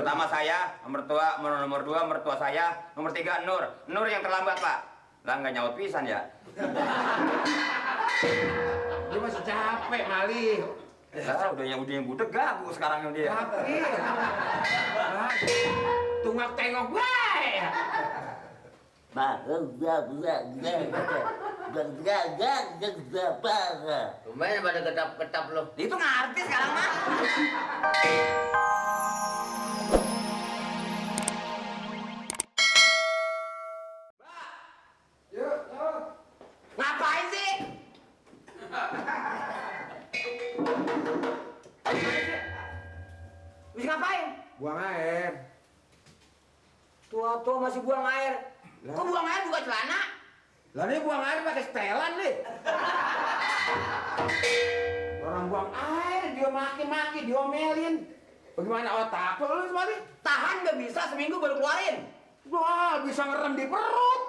pertama saya, nomor dua mertua saya, nomor tiga Nur. Nur yang terlambat, Pak. Lah nggak nyaut pisan ya. Dia masih capek kali. Ya, udah yang budek gagu sekarang yang dia. Tapi tunggak tengok gue. Lumayan pada ketap-ketap lo. Itu ngerti sekarang mah. Ngapain sih? Bisa ngapain? Buang air. Tua-tua masih buang air. Kok buang air buka celana? Lah ini buang air pakai setelan nih. Orang buang air dia maki-maki, diomelin. Bagaimana otak lo semua nih? Tahan nggak bisa seminggu baru keluarin. Wah, bisa ngerem di perut.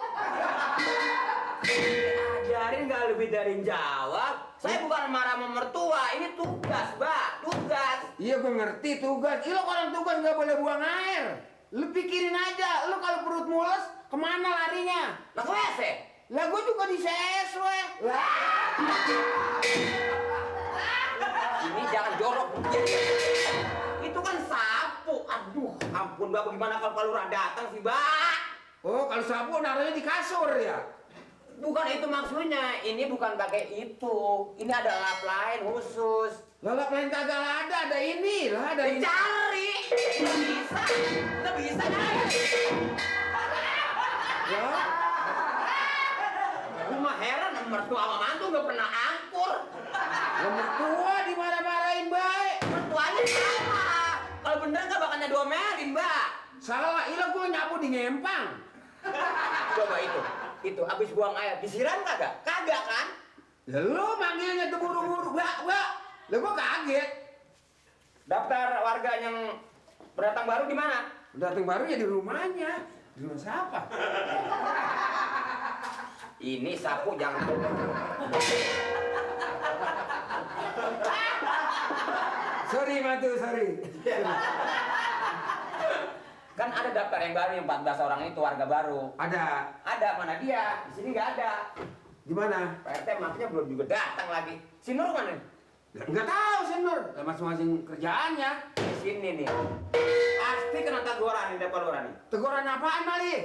Ajarin nggak lebih dari jawab. Saya bukan marah sama mertua, ini tugas, Mbak, tugas. Iya, gue ngerti tugas. Lo kalau tugas nggak boleh buang air. Lu pikirin aja, lu kalau perut mules kemana larinya? Lah ke WC? Lah gue juga di CS weh. Ini jangan jorok. Itu kan sapu. Aduh, ampun Mbak, bagaimana kalau Pak Lurah datang sih, Mbak? Oh, kalau sapu naruhnya di kasur ya? Bukan itu maksudnya, ini bukan pakai itu. Ini ada lap lain khusus. Lap lain kagak ada ini lah, ada ini. Cari, nggak bisa nyari. Ya, Rumah heran, mertua sama mantu nggak pernah angkur. ya mertua dimarah-marahin baik. Mertuanya salah. Kalau bener nggak bakal diomelin, Mbak. Salah, ilah gue nyapu di ngempang. Coba itu abis buang air disiram kagak? Kagak kan? Ya lu manggilnya tuh buru-buru, Mbak. Lah gue kaget. Daftar warga yang pendatang baru di mana? Datang baru ya di rumahnya. Di rumah siapa? Ini sapu jangan. Sorry Matu, sorry. Kan ada daftar yang baru, yang 14 orang itu warga baru. Ada. Ada, mana dia? Di sini nggak ada. Di mana? PRT makanya belum juga datang lagi. Si Nur mana? Nggak tahu sih Nur. Masing-masing kerjaannya. Di sini nih. Pasti kena teguran nih, Pak Lurah nih. Teguran apaan Mali?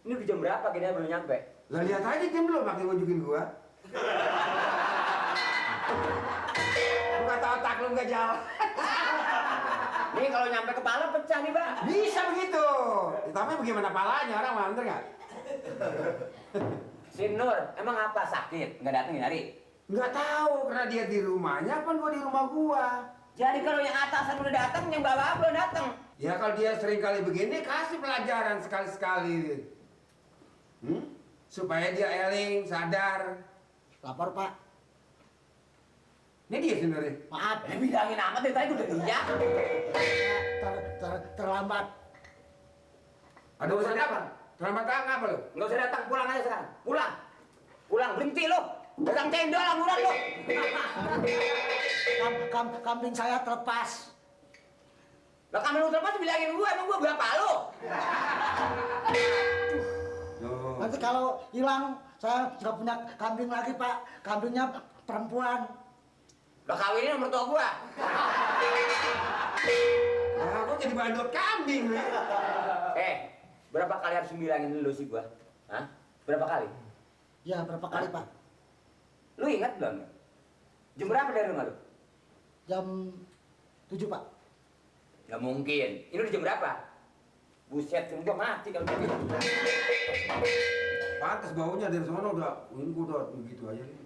Ini udah jam berapa gini belum nyampe? Lah lihat aja jam lu pakai ngunjukin gua. Bukan otak lu nggak jalan. Nih kalau nyampe kepala pecah nih, Pak. Bisa begitu. Ya, tapi bagaimana palanya orang mah bener nggak? Si Nur, emang apa sakit? Nggak datang nyari? Nggak tahu karena dia di rumahnya apa gua di rumah gua. Jadi kalau yang atasan udah datang, yang bawah belum datang. Ya kalau dia sering kali begini kasih pelajaran sekali-sekali. Supaya dia eling, sadar. Lapor Pak. Ini dia sebenarnya. Maaf, Bilangin amat dari tadi udah iya. terlambat. Ada urusan apa? Terlambat apa lu? Nggak usah datang, pulang aja sekarang. Pulang, berhenti lo. Dagang cendol angguran lo. Kambing saya terlepas. Lah kambing lu terlepas bilangin gua, emang gua berapa lo? Nanti kalau hilang, saya nggak punya kambing lagi Pak. Kambingnya perempuan. Lah kawinin sama mertua gua. Nah, kok jadi bandot kambing? Berapa kali harus bilangin lu sih gua? Hah? Berapa kali? Ya, berapa kali Pak? Lu ingat belum? Jam berapa dari rumah lu? Jam 7 Pak. Gak mungkin. Ini udah jam berapa? Buset, gua mati kalau begitu. Pantes baunya dari sana udah, ini gua udah begitu aja nih.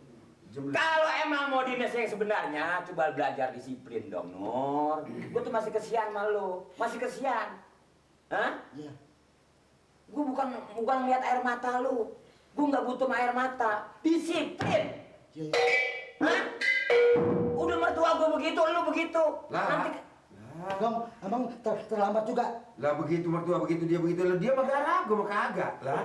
Kalau emang mau dinas yang sebenarnya, coba belajar disiplin dong, Nur. Gua tuh masih kesian sama lu. Masih kesian. Hah? Iya. Gua bukan lihat air mata lu. Gua nggak butuh air mata. Disiplin. Iya. Hah? Udah mertua gua begitu, lu begitu. Lah. Nanti Emang terlambat juga. Lah begitu mertua begitu dia begitu, lah dia mah garap, gua mah kagak. Lah.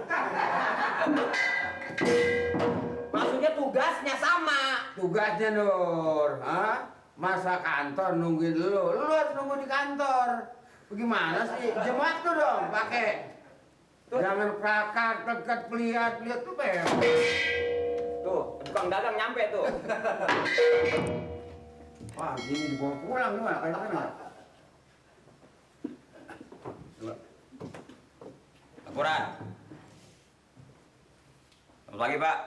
maksudnya tugasnya sama. Tugasnya Nur, Masa kantor nungguin lu harus nunggu di kantor. Bagaimana sih? Jebak tuh dong, pakai. Jangan prakar, dekat, lihat tuh kayak. Tuh, tukang dagang nyampe tuh. Wah, gini dibawa pulang nih, Mak. Kayak mana? Laporan. Selamat pagi, Pak.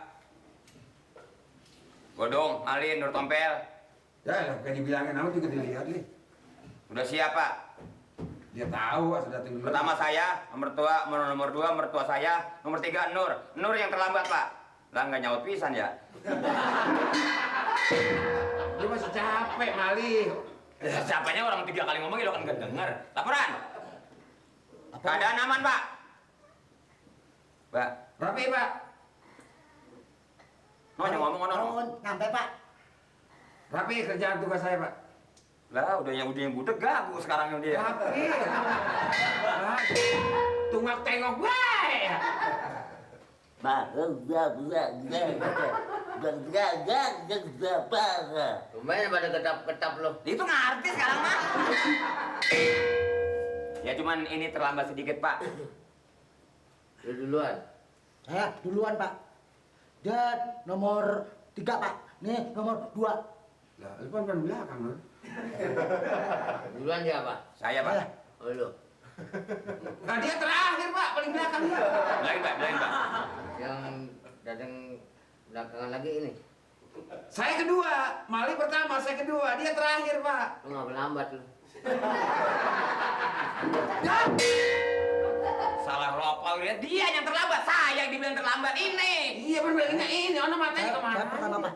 Godong, Malin, Nur Tompel. Ya, kayak dibilangin nama juga dilihat nih. Udah siap, Pak? Dia tahu, sudah tinggal. Pertama saya, nomor dua mertua saya, nomor tiga Nur. Nur yang terlambat, Pak. Lah nggak nyaut pisan ya. Dia masih capek, Mali. Siapanya orang 3 kali ngomong lo kan nggak denger. Laporan. Keadaan aman, Pak. Pak. Rapi, Pak. Yang ngomong ono. Nyampe Pak. Rapi kerjaan tugas saya, Pak. Lah udah yang budek gagu sekarang yang dia. Rapi. Tunggak tengok gue. Lumayan pada ketap-ketap lo. Itu ngerti sekarang mah. Ya cuman ini terlambat sedikit, Pak. Lu duluan. Saya duluan Pak. Dia nomor 3 Pak. Nih nomor 2. Lah, lu kan belakang, Nur. Duluan siapa? Saya, Pak. Oh lu. Nah, dia terakhir, Pak, paling belakang dia. Bilangin, Pak. Yang datang belakangan lagi ini. Saya kedua, Mali pertama, saya kedua, dia terakhir, Pak. Lu nggak lambat lu. Salah lopal dia yang terlambat, saya yang dibilang terlambat ini. Iya benar ini, ono matanya kemana? Saya pertama Pak.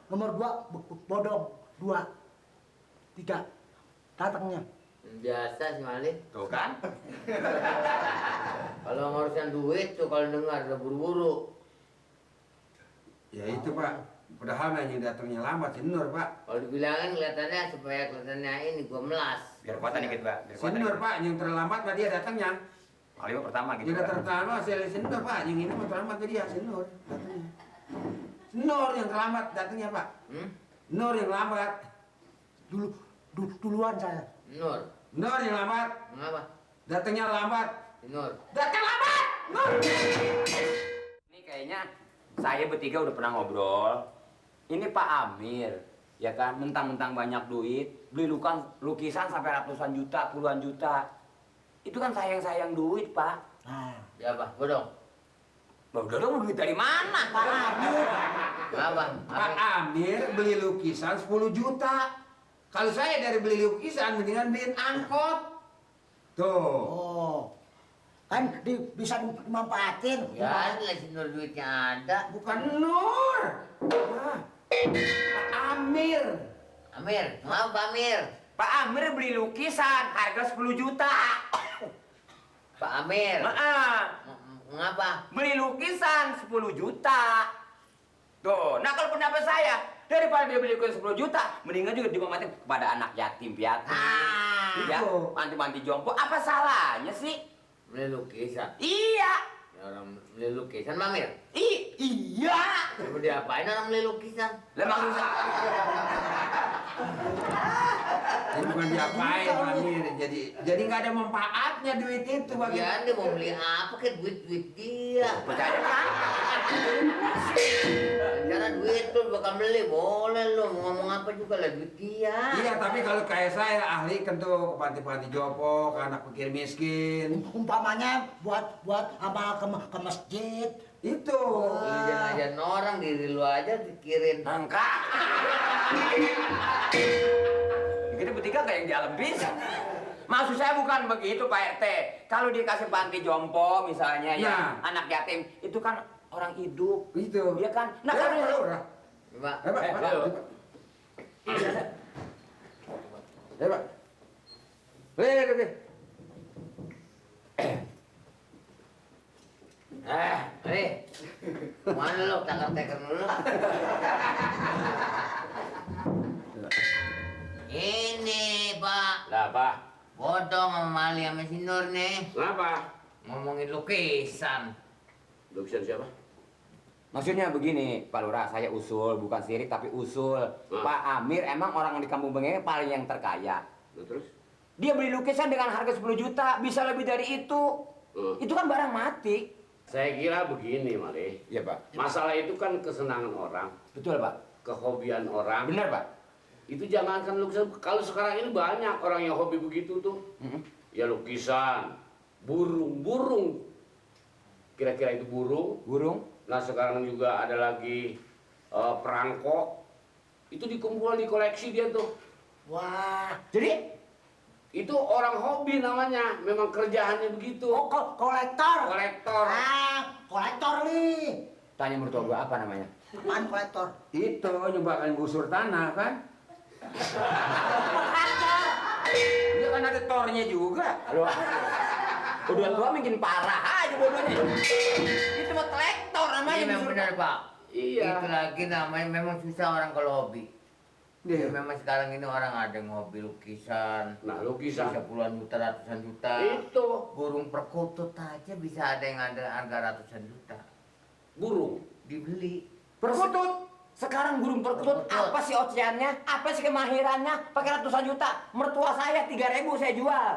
Nomor 2 bodong 2 3 datangnya. Biasa sih Malik. Tuh kan? Kalau ngurusan duit tuh kalau dengar udah buru-buru. Ya itu, Pak. Padahal nanya datangnya lambat, si Nur, Pak. Kalau dibilangin kelihatannya supaya kelihatannya ini gua melas. Biar kuatan dikit, Pak. Biar Si kuatan Nur, dikit. Pak, yang terlambat, Pak, dia datangnya. Kali pertama gitu. Dia Pak. tertama, si Nur, Pak. Yang ini mau terlambat ke dia, si Nur datangnya. Si Nur yang terlambat datangnya, Pak. Nur yang lambat. Duluan saya. Nur. Nur yang lambat. Mengapa? Datangnya lambat. Nur. Datang lambat! Nur! Ini kayaknya saya bertiga udah pernah ngobrol. Ini Pak Amir, ya kan, mentang-mentang banyak duit, beli lukisan sampai ratusan juta, puluhan juta. Itu kan sayang-sayang duit, Pak. Nah, Siapa? Bodong. Udah dong, duit dari mana? Pak Amir. Apa? Pak Amir beli lukisan 10 juta. Kalau saya dari beli lukisan, mendingan beliin angkot. Tuh. Oh. Kan bisa dimanfaatin. Ya, lah si Nur duitnya ada. Bukan Nur. Nah, Pak Amir. Amir, mau Pak Amir. Pak Amir beli lukisan harga 10 juta. Pak Amir. Mengapa? Beli lukisan 10 juta. Tuh, nah kalau pendapat saya, daripada dia beli lukisan 10 juta, mendingan juga dimanfaatin kepada anak yatim piatu. Ya, itu. panti-panti jompo. Apa salahnya sih? Beli lukisan. Iya. Ya, orang beli lukisan, Pak Amir. Iya. Coba diapain orang beli lukisan? Lah maksud saya, Ini bukan diapain, Pak Amir. Jadi nggak ada manfaatnya duit itu bagi. Ya, dia mau beli apa ke duit-duit dia. percaya kan? Cara duit tuh bakal beli, boleh lo mau ngomong apa juga lah duit dia. Iya, tapi kalau kayak saya ahli kan tuh ke panti-panti jompo, ke anak fakir miskin. Umpamanya buat amal ke masjid. Itu. Lu jangan ngajarin orang, diri lu aja pikirin. Enggak. Kita bertiga kayak yang di alam bisa. Maksud saya bukan begitu Pak RT. Kalau dikasih panti jompo misalnya ya, anak yatim itu kan orang hidup. Itu. Iya kan? Nah Ya, kalau Pak. Pak, Pak. Ya, Pak. nih. Mana lo takar-takar dulu. Ini, Pak. lah Pak. Bodong sama Mali sama si Nur nih. Kenapa? Ngomongin lukisan. Lukisan siapa? Maksudnya begini, Pak Lurah, saya usul, bukan sirik tapi usul. Pak Amir emang orang di Kampung Bengeng paling yang terkaya. Terus? Dia beli lukisan dengan harga 10 juta, bisa lebih dari itu. Itu kan barang mati. Saya kira begini, Mali. Iya, Pak. Masalah itu kan kesenangan orang, Betul, Pak. kehobian orang. Benar, Pak. Itu jangankan lukisan. Kalau sekarang ini banyak orang yang hobi begitu tuh. Ya lukisan, burung. Kira-kira itu burung. Burung. Nah sekarang juga ada lagi perangkok. Itu dikumpul di koleksi dia tuh. Wah. Jadi, Itu orang hobi namanya. Memang kerjaannya begitu. Oh, kolektor. Kolektor. Kolektor nih. tanya mertua gua apa namanya? Apaan kolektor? Itu nyobakan gusur tanah kan? Dia kan ada tornya juga. Aduh, udah tua makin parah aja bodohnya. Itu mah kolektor namanya. Iya memang gusur. benar Pak. Iya. Itu lagi namanya memang susah orang kalau hobi. Dia. Ya, memang sekarang ini orang ada yang hobi lukisan. Nah lukisan. Bisa puluhan juta, ratusan juta. Itu Burung perkutut aja bisa ada yang ada harga ratusan juta. burung. Dibeli. Perkutut. Sekarang burung perkutut, Perkutut. apa sih oceannya? Apa sih kemahirannya? Pakai ratusan juta. Mertua saya 3.000 saya jual.